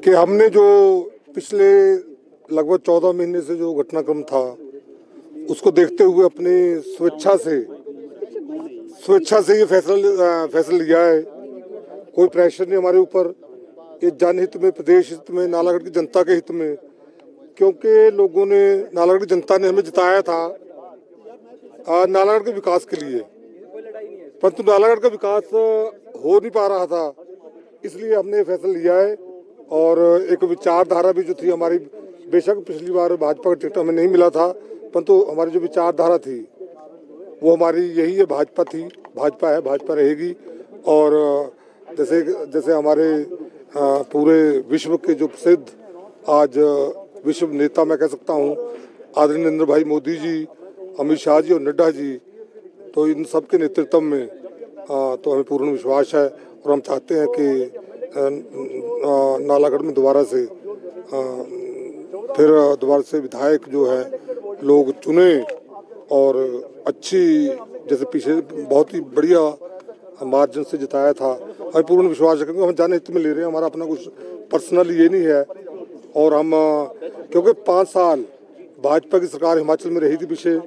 कि हमने जो पिछले लगभग 14 महीने से जो घटनाक्रम था उसको देखते हुए अपनी स्वेच्छा से ये फैसला लिया है। कोई प्रेशर नहीं हमारे ऊपर। ये जनहित में, प्रदेश हित में, नालागढ़ की जनता के हित में, क्योंकि लोगों ने, नालागढ़ की जनता ने हमें जिताया था नालागढ़ के विकास के लिए, परंतु नालागढ़ का विकास हो नहीं पा रहा था, इसलिए हमने फैसला लिया है। और एक विचारधारा भी जो थी हमारी, बेशक पिछली बार भाजपा का टिकट हमें नहीं मिला था, परंतु हमारी जो विचारधारा थी वो हमारी यही है, भाजपा थी, भाजपा है, भाजपा रहेगी। और जैसे हमारे पूरे विश्व के जो प्रसिद्ध आज विश्व नेता मैं कह सकता हूँ, आदरणीय नरेंद्र भाई मोदी जी, अमित शाह जी और नड्डा जी, तो इन सब के नेतृत्व में तो हमें पूर्ण विश्वास है। और हम चाहते हैं कि नालागढ़ में दोबारा से विधायक जो है लोग चुने और अच्छी, जैसे पीछे बहुत ही बढ़िया मार्जिन से जिताया था, हमें पूर्ण विश्वास है, क्योंकि हम जनहित में ले रहे हैं, हमारा अपना कुछ पर्सनल ये नहीं है। और हम क्योंकि 5 साल भाजपा की सरकार हिमाचल में रही थी पीछे,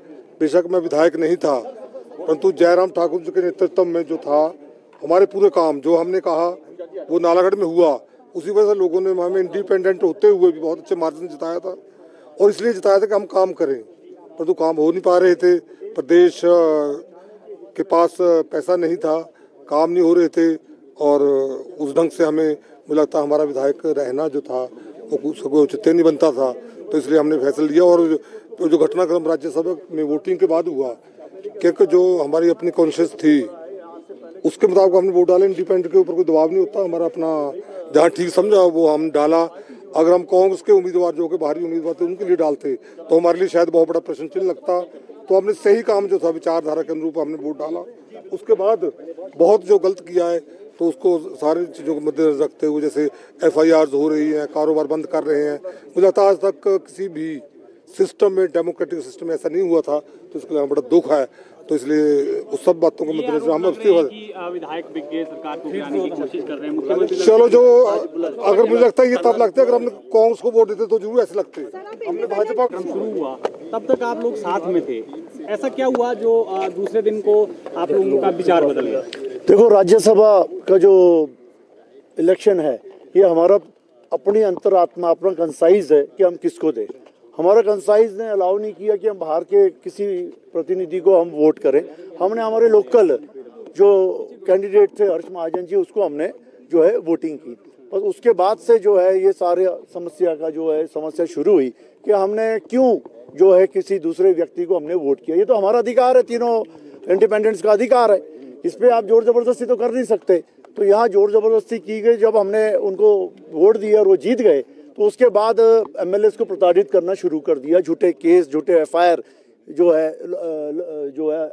बेशक मैं विधायक नहीं था, परंतु जयराम ठाकुर जी के नेतृत्व में जो था, हमारे पूरे काम जो हमने कहा वो नालागढ़ में हुआ। उसी वजह से लोगों ने हमें इंडिपेंडेंट होते हुए भी बहुत अच्छे मार्जिन जिताया था, और इसलिए जिताया था कि हम काम करें, परंतु काम हो नहीं पा रहे थे। प्रदेश के पास पैसा नहीं था, काम नहीं हो रहे थे, और उस ढंग से हमें मुझे लगता हमारा विधायक रहना जो था वो उचित नहीं बनता था, तो इसलिए हमने फैसला लिया। और जो घटनाक्रम राज्यसभा में वोटिंग के बाद हुआ, क्योंकि जो हमारी अपनी कॉन्शियस थी उसके मुताबिक हमने वोट डाले। इंडिपेंडेंट के ऊपर कोई दबाव नहीं होता, हमारा अपना जहाँ ठीक समझा वो हम डाला। अगर हम कांग्रेस के उम्मीदवार जो कि बाहरी उम्मीदवार थे उनके लिए डालते तो हमारे लिए शायद बहुत बड़ा प्रश्न चिन्ह लगता। तो हमने सही काम जो था विचारधारा के अनुरूप हमने वोट डाला। उसके बाद बहुत जो गलत किया है तो उसको सारी चीज़ों को मद्देनजर रखते हुए, जैसे FIRs हो रही हैं, कारोबार बंद कर रहे हैं, मुझे लगता है आज तक किसी भी सिस्टम में, डेमोक्रेटिक सिस्टम में ऐसा नहीं हुआ था, तो इसके लिए बड़ा दुख है। तो इसलिए उस सब बातों को मद्देनजर हम उसके बाद विधायक सरकार को गिराने की कोशिश कर रहे हैं मुख्यमंत्री। चलो, जो अगर मुझे लगता है ये तब लगता है अगर हमने कांग्रेस को वोट देते तो जरूर ऐसे लगते। हमने भाजपा शुरू हुआ तब तक आप लोग साथ में थे, ऐसा क्या हुआ जो दूसरे दिन को आप लोगों का विचार बदल गया? देखो, राज्यसभा का जो इलेक्शन है ये हमारा अपनी अंतरात्मा, अपना कंसाइज है कि हम किसको दें। हमारा कंसाइज ने अलाउ नहीं किया कि हम बाहर के किसी प्रतिनिधि को हम वोट करें। हमने हमारे लोकल जो कैंडिडेट थे हर्ष महाजन जी, उसको हमने जो है वोटिंग की। बस उसके बाद से जो है ये सारे समस्या शुरू हुई कि हमने क्यों जो है किसी दूसरे व्यक्ति को हमने वोट किया। ये तो हमारा अधिकार है, तीनों इंडिपेंडेंट्स का अधिकार है, इस पर आप जोर जबरदस्ती तो कर नहीं सकते। तो यहाँ जोर जबरदस्ती की गई। जब हमने उनको वोट दिया और वो जीत गए तो उसके बाद MLAs को प्रताड़ित करना शुरू कर दिया, झूठे केस, झूठे FIR जो है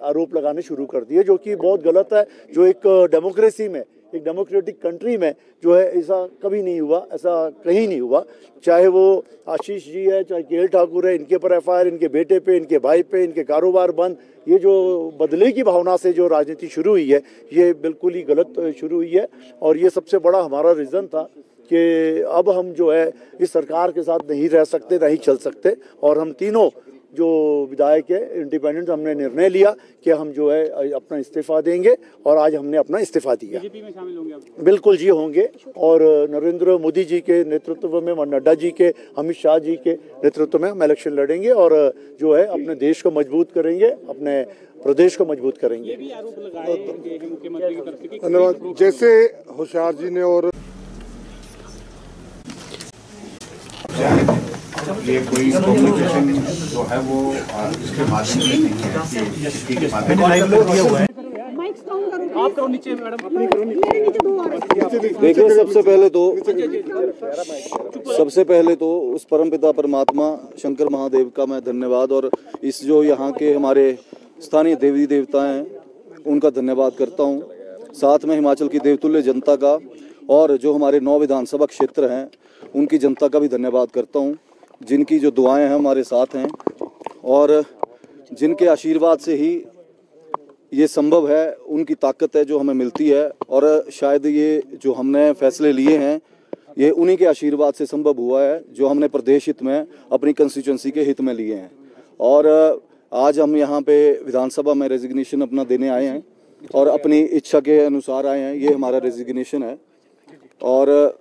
आरोप लगाने शुरू कर दिए, जो कि बहुत गलत है। जो एक डेमोक्रेसी में, एक डेमोक्रेटिक कंट्री में जो है ऐसा कभी नहीं हुआ, ऐसा कहीं नहीं हुआ। चाहे वो आशीष जी है, चाहे KL ठाकुर है, इनके ऊपर FIR, इनके बेटे पे, इनके भाई पे, इनके कारोबार बंद। ये जो बदले की भावना से जो राजनीति शुरू हुई है ये बिल्कुल ही गलत शुरू हुई है। और ये सबसे बड़ा हमारा रीज़न था कि अब हम जो है इस सरकार के साथ नहीं रह सकते, नहीं चल सकते। और हम तीनों जो विधायक है इंडिपेंडेंट, हमने निर्णय लिया कि हम जो है अपना इस्तीफा देंगे, और आज हमने अपना इस्तीफा दिया। बीजेपी में शामिल होंगे आप? बिल्कुल जी, होंगे। और नरेंद्र मोदी जी के नेतृत्व में, नड्डा जी के, अमित शाह जी के नेतृत्व में हम इलेक्शन लड़ेंगे और जो है अपने देश को मजबूत करेंगे, अपने प्रदेश को मजबूत करेंगे। ये भी आरोप लगाए हैं मुख्यमंत्री की तरफ से। धन्यवाद। जैसे होशियार जी ने और ये कोई कम्युनिकेशन जो है वो इसके माध्यम से नहीं है, इसके माध्यम से आप करो नीचे मैडम, अपनी करो नीचे। देखिए, सबसे पहले तो उस परमपिता परमात्मा शंकर महादेव का मैं धन्यवाद, और इस जो यहाँ के हमारे स्थानीय देवी देवता हैं उनका धन्यवाद करता हूँ। साथ में हिमाचल की देवतुल्य जनता का और जो हमारे 9 विधानसभा क्षेत्र हैं उनकी जनता का भी धन्यवाद करता हूँ, जिनकी जो दुआएं हैं हमारे साथ हैं और जिनके आशीर्वाद से ही ये संभव है, उनकी ताकत है जो हमें मिलती है। और शायद ये जो हमने फैसले लिए हैं ये उन्हीं के आशीर्वाद से संभव हुआ है, जो हमने प्रदेश हित में अपनी कंस्टिट्यूंसी के हित में लिए हैं। और आज हम यहाँ पे विधानसभा में रेजिग्नेशन अपना देने आए हैं और अपनी इच्छा के अनुसार आए हैं। ये हमारा रेजिग्नेशन है। और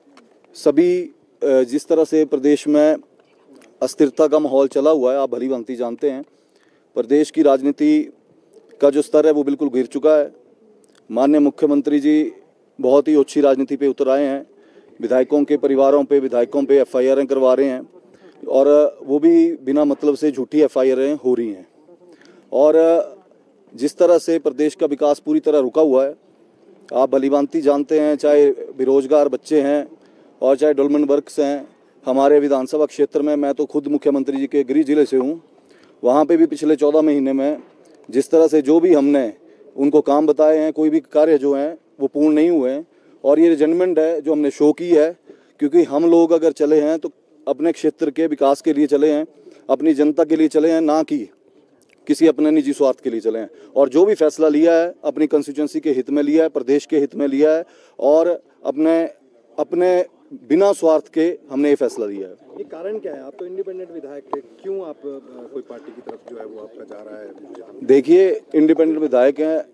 सभी जिस तरह से प्रदेश में अस्थिरता का माहौल चला हुआ है, आप भली भांति जानते हैं, प्रदेश की राजनीति का जो स्तर है वो बिल्कुल गिर चुका है। माननीय मुख्यमंत्री जी बहुत ही अच्छी राजनीति पे उतर आए हैं। विधायकों के परिवारों पे, विधायकों पे FIR करवा रहे हैं और वो भी बिना मतलब से झूठी FIR हो रही हैं। और जिस तरह से प्रदेश का विकास पूरी तरह रुका हुआ है, आप भलीभांति जानते हैं, चाहे बेरोजगार बच्चे हैं और चाहे डेवलपमेंट वर्क्स हैं। हमारे विधानसभा क्षेत्र में, मैं तो खुद मुख्यमंत्री जी के गृह जिले से हूँ, वहाँ पे भी पिछले 14 महीने में जिस तरह से जो भी हमने उनको काम बताए हैं, कोई भी कार्य जो हैं वो पूर्ण नहीं हुए हैं। और ये रिजनमेंट है जो हमने शो की है, क्योंकि हम लोग अगर चले हैं तो अपने क्षेत्र के विकास के लिए चले हैं, अपनी जनता के लिए चले हैं, ना कि किसी अपने निजी स्वार्थ के लिए चले हैं। और जो भी फैसला लिया है अपनी कंस्टिट्यूंसी के हित में लिया है, प्रदेश के हित में लिया है और अपने बिना स्वार्थ के हमने ये फैसला लिया है। ये कारण क्या है? आप तो इंडिपेंडेंट विधायक थे, क्यों आप कोई पार्टी की तरफ जो है वो आपका जा रहा है? देखिए, इंडिपेंडेंट विधायक हैं,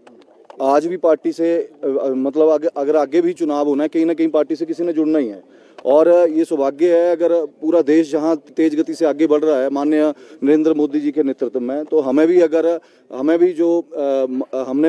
आज भी पार्टी से मतलब अगर आगे भी चुनाव होना है, कहीं ना कहीं पार्टी से किसी ने जुड़ना ही है। और ये सौभाग्य है, अगर पूरा देश जहां तेज गति से आगे बढ़ रहा है माननीय नरेंद्र मोदी जी के नेतृत्व में, तो हमने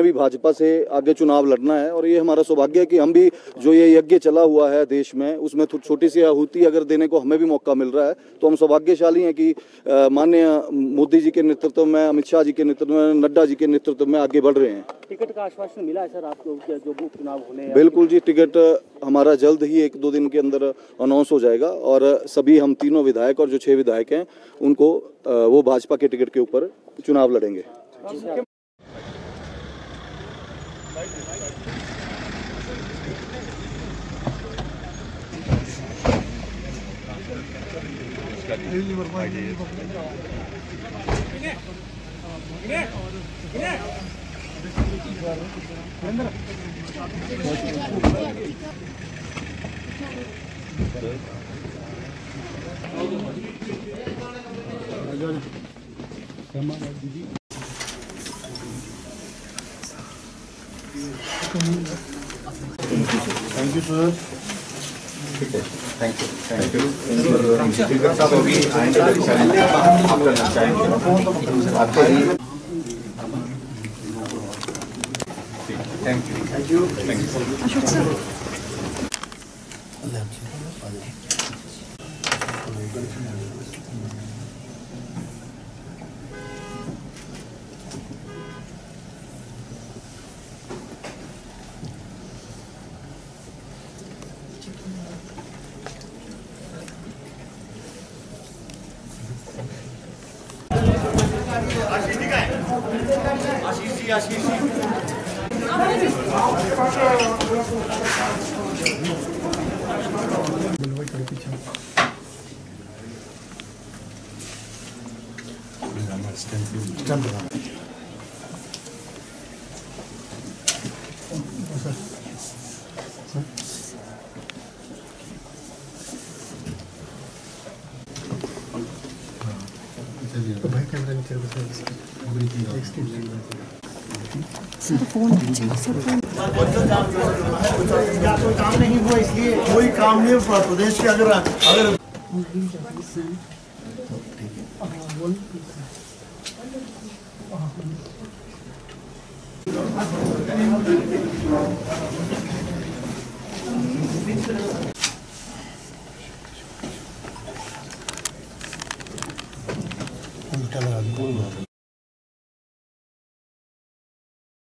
भी भाजपा से आगे चुनाव लड़ना है। और ये हमारा सौभाग्य है कि हम भी जो ये यज्ञ चला हुआ है देश में, उसमें छोटी सी आहुति अगर देने को हमें भी मौका मिल रहा है, तो हम सौभाग्यशाली हैं कि माननीय मोदी जी के नेतृत्व में, अमित शाह जी के नेतृत्व में, नड्डा जी के नेतृत्व में आगे बढ़ रहे हैं। टिकट का आश्वासन मिला है सर आपको जो उपचुनाव होने? बिल्कुल जी, टिकट हमारा जल्द ही 1-2 दिन के अंदर अनाउंस हो जाएगा और सभी हम तीनों विधायक और जो 6 विधायक हैं उनको वो भाजपा के टिकट के ऊपर चुनाव लड़ेंगे। Thank you sir. Thank you. Speaker साहब अभी आएंगे, आप करना चाहेंगे आपके? Thank you. Ashok sir, phone कोई काम नहीं हुआ, इसलिए कोई काम नहीं हुआ प्रदेश के। अगर